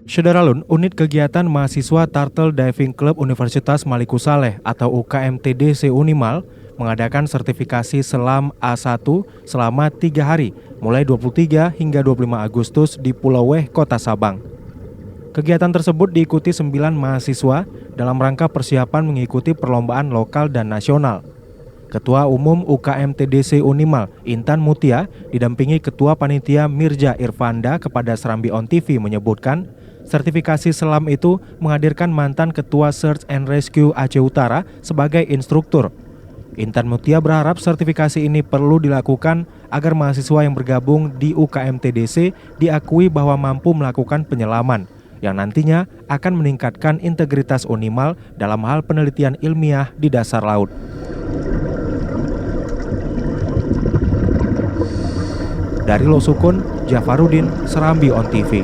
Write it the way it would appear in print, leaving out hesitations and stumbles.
Syederalun, unit kegiatan mahasiswa Turtle Diving Club Universitas Maliku Saleh atau UKMTDC Unimal mengadakan sertifikasi selam A1 selama 3 hari, mulai 23 hingga 25 Agustus di Pulau Weh, Kota Sabang. Kegiatan tersebut diikuti 9 mahasiswa dalam rangka persiapan mengikuti perlombaan lokal dan nasional. Ketua Umum UKMTDC Unimal, Intan Mutia, didampingi Ketua Panitia Mirja Irfanda kepada Serambi On TV menyebutkan, sertifikasi selam itu menghadirkan mantan Ketua Search and Rescue Aceh Utara sebagai instruktur. Intan Mutia berharap sertifikasi ini perlu dilakukan agar mahasiswa yang bergabung di UKMTDC diakui bahwa mampu melakukan penyelaman, yang nantinya akan meningkatkan integritas Unimal dalam hal penelitian ilmiah di dasar laut. Dari Losukun, Jafarudin, Serambi On TV.